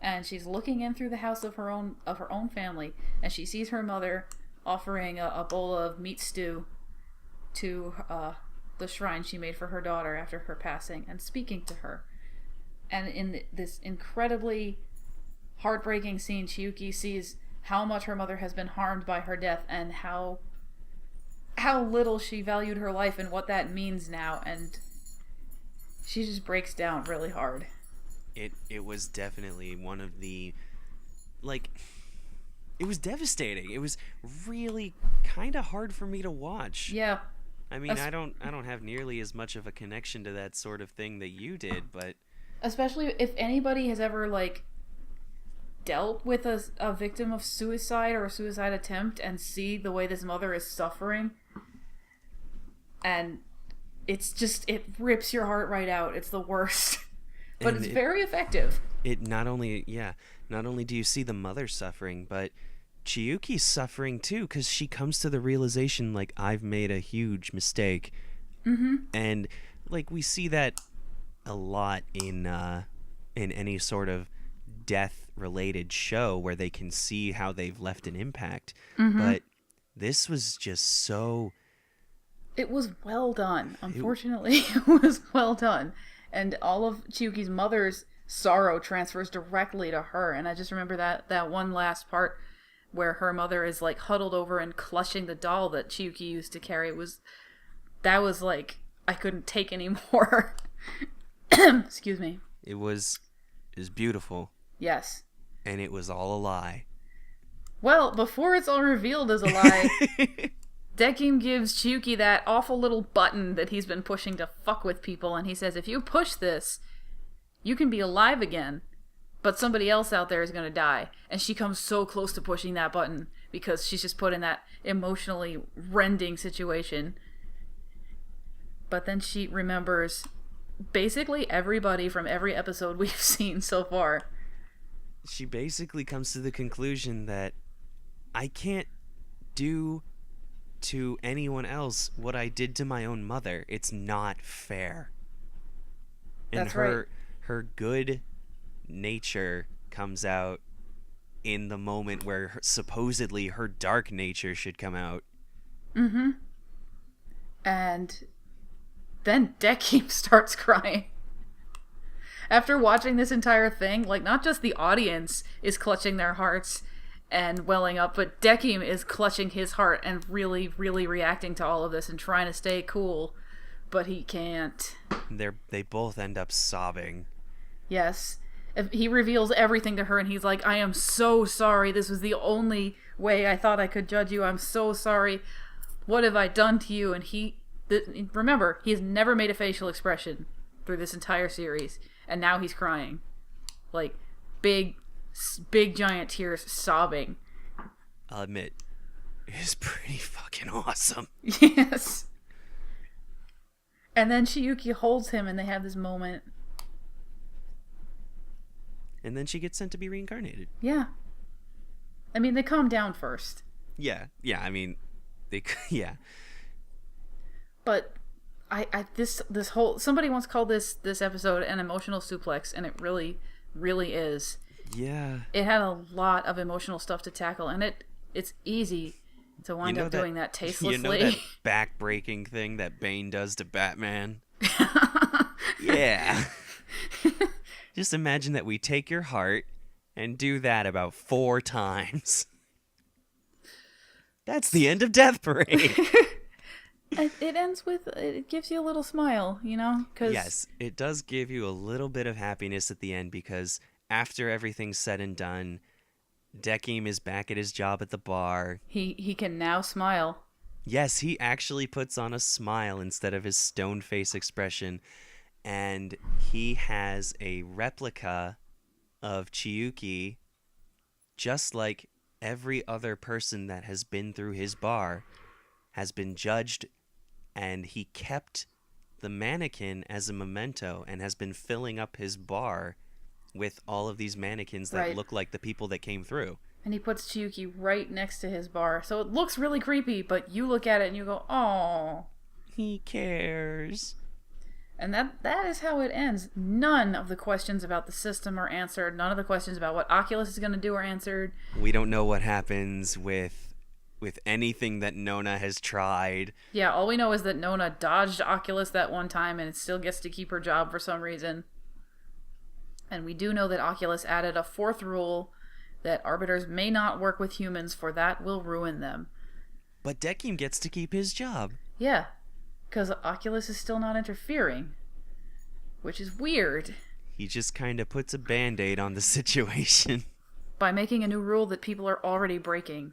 and she's looking in through the house of her own family, and she sees her mother offering a bowl of meat stew to the shrine she made for her daughter after her passing, and speaking to her. And in this incredibly heartbreaking scene, Chiyuki sees how much her mother has been harmed by her death, and how little she valued her life and what that means now, and she just breaks down really hard. It was definitely one of the, it was devastating. It was really kind of hard for me to watch. Yeah. I mean, I don't have nearly as much of a connection to that sort of thing that you did, but especially if anybody has ever dealt with a victim of suicide or a suicide attempt and see the way this mother is suffering, and it's just, it rips your heart right out. It's the worst. But it's very effective. It not only do you see the mother suffering, but Chiyuki's suffering too, because she comes to the realization, I've made a huge mistake. Mm-hmm. And we see that a lot in any sort of death related show where they can see how they've left an impact. Mm-hmm. But this was just so, it was well done. Unfortunately, it was well done. And all of Chiyuki's mother's sorrow transfers directly to her. And I just remember that one last part where her mother is huddled over and clutching the doll that Chiyuki used to carry. That was I couldn't take anymore. Excuse me. It was beautiful. Yes. And it was all a lie. Well, before it's all revealed as a lie, Dekim gives Chiyuki that awful little button that he's been pushing to fuck with people, and he says, if you push this, you can be alive again, but somebody else out there is going to die. And she comes so close to pushing that button because she's just put in that emotionally rending situation. But then she remembers basically everybody from every episode we've seen so far. She basically comes to the conclusion that I can't do to anyone else what I did to my own mother. It's not fair. And That's right. Her good nature comes out in the moment where supposedly her dark nature should come out. Mm-hmm. And then Dekim starts crying. After watching this entire thing, not just the audience is clutching their hearts and welling up, but Dekim is clutching his heart and really, really reacting to all of this and trying to stay cool, but he can't. They both end up sobbing. Yes. He reveals everything to her, and he's like, I am so sorry. This was the only way I thought I could judge you. I'm so sorry. What have I done to you? And remember, he has never made a facial expression through this entire series, and now he's crying. Big giant tears, sobbing. I'll admit, it's pretty fucking awesome. Yes. And then Chiyuki holds him and they have this moment. And then she gets sent to be reincarnated. Yeah. I mean, they calm down first. Yeah, I mean, yeah. But this whole, somebody once called this episode an emotional suplex, and it really really is. Yeah. It had a lot of emotional stuff to tackle, and it's easy to wind up doing that tastelessly. You know that back-breaking thing that Bane does to Batman? Yeah. Just imagine that we take your heart and do that about 4 times. That's the end of Death Parade. It ends with, it gives you a little smile, you know? 'Cause yes, it does give you a little bit of happiness at the end, because after everything's said and done, Dekim is back at his job at the bar. he can now smile. Yes, he actually puts on a smile instead of his stone face expression, and he has a replica of Chiyuki, just like every other person that has been through his bar has been judged, and he kept the mannequin as a memento and has been filling up his bar with all of these mannequins that look like the people that came through. And he puts Chiyuki right next to his bar. So it looks really creepy, but you look at it and you go, "Oh, he cares." And that is how it ends. None of the questions about the system are answered. None of the questions about what Oculus is going to do are answered. We don't know what happens with anything that Nona has tried. Yeah, all we know is that Nona dodged Oculus that one time and still gets to keep her job for some reason. And we do know that Oculus added a 4th rule that arbiters may not work with humans, for that will ruin them. But Dekim gets to keep his job. Yeah, because Oculus is still not interfering, which is weird. He just kind of puts a band-aid on the situation. By making a new rule that people are already breaking.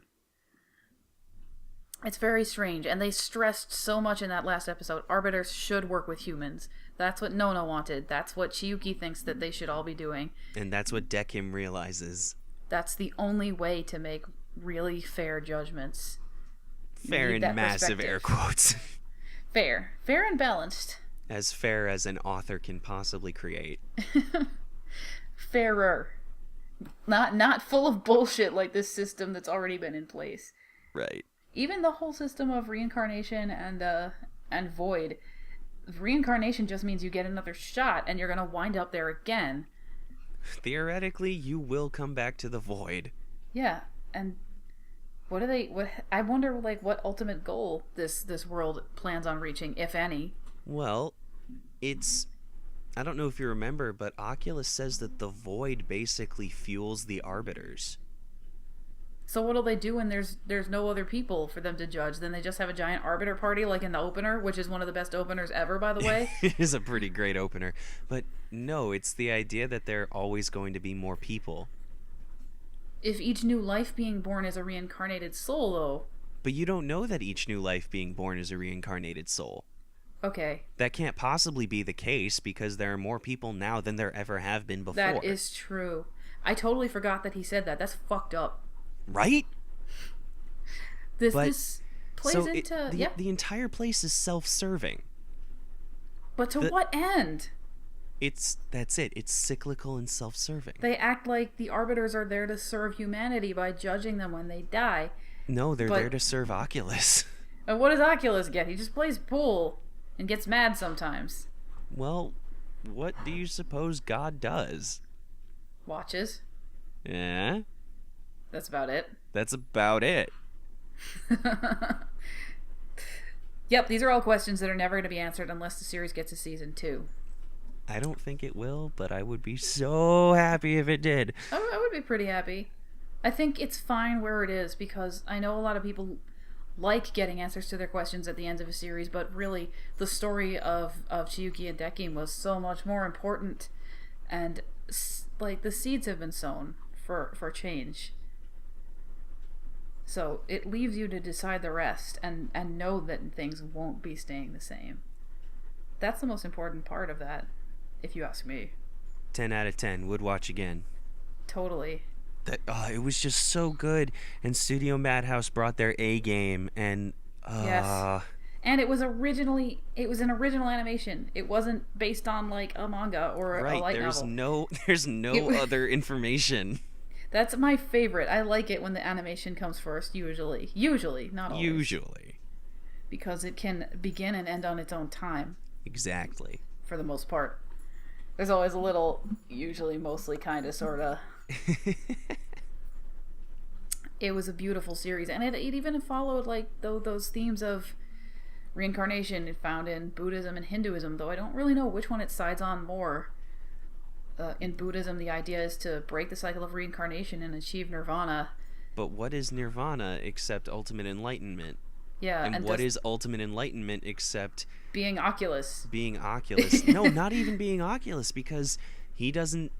It's very strange, and they stressed so much in that last episode, arbiters should work with humans. That's what Nona wanted. That's what Chiyuki thinks that they should all be doing. And that's what Dekim realizes. That's the only way to make really fair judgments. Fair in massive air quotes. Fair. Fair and balanced. As fair as an author can possibly create. Fairer. Not full of bullshit like this system that's already been in place. Right. Even the whole system of reincarnation and void. Reincarnation just means you get another shot and you're going to wind up there again. Theoretically, you will come back to the void. Yeah, and I wonder what ultimate goal this world plans on reaching, if any. Well, I don't know if you remember, but Oculus says that the void basically fuels the arbiters. So what'll they do when there's no other people for them to judge? Then they just have a giant arbiter party like in the opener, which is one of the best openers ever, by the way. It is a pretty great opener. But no, it's the idea that there are always going to be more people. If each new life being born is a reincarnated soul, though. But you don't know that each new life being born is a reincarnated soul. Okay. That can't possibly be the case because there are more people now than there ever have been before. That is true. I totally forgot that he said that. That's fucked up. Right? This plays into... The entire place is self-serving. But to what end? That's it. It's cyclical and self-serving. They act like the arbiters are there to serve humanity by judging them when they die. No, they're there to serve Oculus. And what does Oculus get? He just plays pool and gets mad sometimes. Well, what do you suppose God does? Watches. Yeah? That's about it. That's about it. Yep, these are all questions that are never going to be answered unless the series gets a season 2. I don't think it will, but I would be so happy if it did. I would be pretty happy. I think it's fine where it is because I know a lot of people like getting answers to their questions at the end of a series, but really the story of Chiyuki and Dekim was so much more important, and the seeds have been sown for change. So it leaves you to decide the rest and know that things won't be staying the same. That's the most important part of that, if you ask me. 10 out of 10. Would watch again. Totally. It was just so good, and Studio Madhouse brought their A game, and yes. And it was an original animation. It wasn't based on like a manga or a light novel. There's no other information. That's my favorite. I like it when the animation comes first, usually. Usually, not always. Usually. Because it can begin and end on its own time. Exactly. For the most part. There's always a little, usually, mostly, kind of, sort of. It was a beautiful series, and it even followed like those themes of reincarnation found in Buddhism and Hinduism. Though I don't really know which one it sides on more. In Buddhism, the idea is to break the cycle of reincarnation and achieve nirvana. But what is nirvana except ultimate enlightenment? Yeah, and what is ultimate enlightenment except being Oculus? Being Oculus. No, not even being Oculus, because he doesn't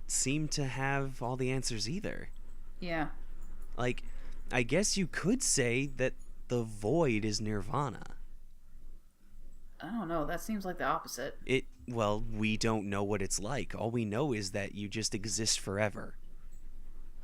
seem to have all the answers either. Yeah. Like, I guess you could say that the void is nirvana. I don't know. That seems like the opposite. Well, we don't know what it's like. All we know is that you just exist forever.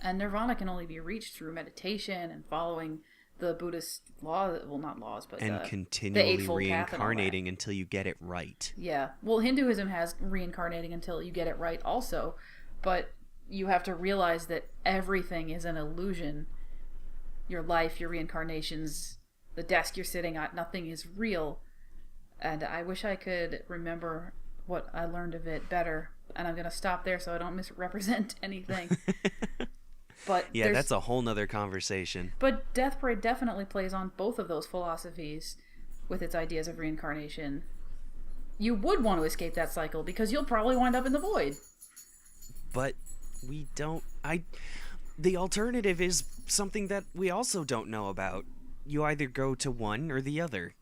And nirvana can only be reached through meditation and following the Buddhist law, well, not laws, but and continually reincarnating until you get it right. Yeah. Well, Hinduism has reincarnating until you get it right also, but you have to realize that everything is an illusion. Your life, your reincarnations, the desk you're sitting at, nothing is real. And I wish I could remember what I learned of it better. And I'm going to stop there so I don't misrepresent anything. But yeah, that's a whole nother conversation. But Death Parade definitely plays on both of those philosophies with its ideas of reincarnation. You would want to escape that cycle because you'll probably wind up in the void. But we don't... The alternative is something that we also don't know about. You either go to one or the other.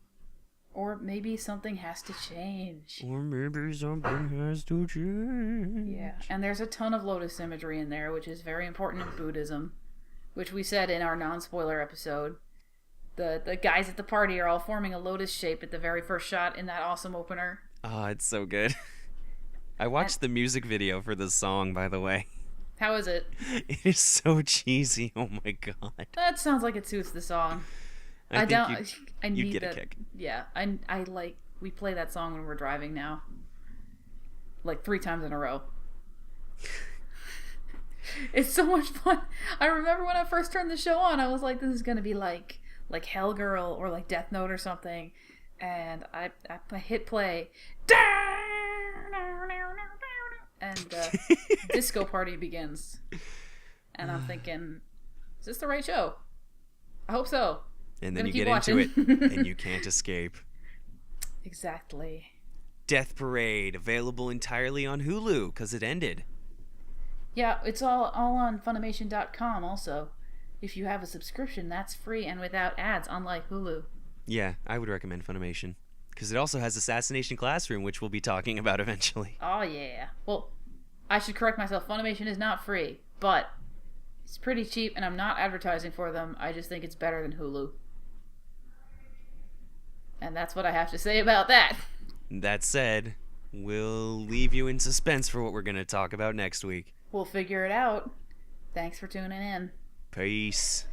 Or maybe something has to change. Or maybe something has to change. Yeah, and there's a ton of lotus imagery in there, which is very important in Buddhism, which we said in our non-spoiler episode. The guys at the party are all forming a lotus shape at the very first shot in that awesome opener. Oh, it's so good. I watched the music video for this song, by the way. How is it? It is so cheesy. Oh my god. That sounds like it suits the song. I need get that. A kick. Yeah, I like. We play that song when we're driving now, like 3 times in a row. It's so much fun. I remember when I first turned the show on, I was like, "This is gonna be like Hellgirl or like Death Note or something," and I hit play, and Disco Party begins, and I'm thinking, "Is this the right show? I hope so." And then you get into it, and you can't escape. Exactly. Death Parade, available entirely on Hulu, because it ended. Yeah, it's all on Funimation.com also. If you have a subscription, that's free and without ads, unlike Hulu. Yeah, I would recommend Funimation. Because it also has Assassination Classroom, which we'll be talking about eventually. Oh, yeah. Well, I should correct myself. Funimation is not free, but it's pretty cheap, and I'm not advertising for them. I just think it's better than Hulu. And that's what I have to say about that. That said, we'll leave you in suspense for what we're going to talk about next week. We'll figure it out. Thanks for tuning in. Peace.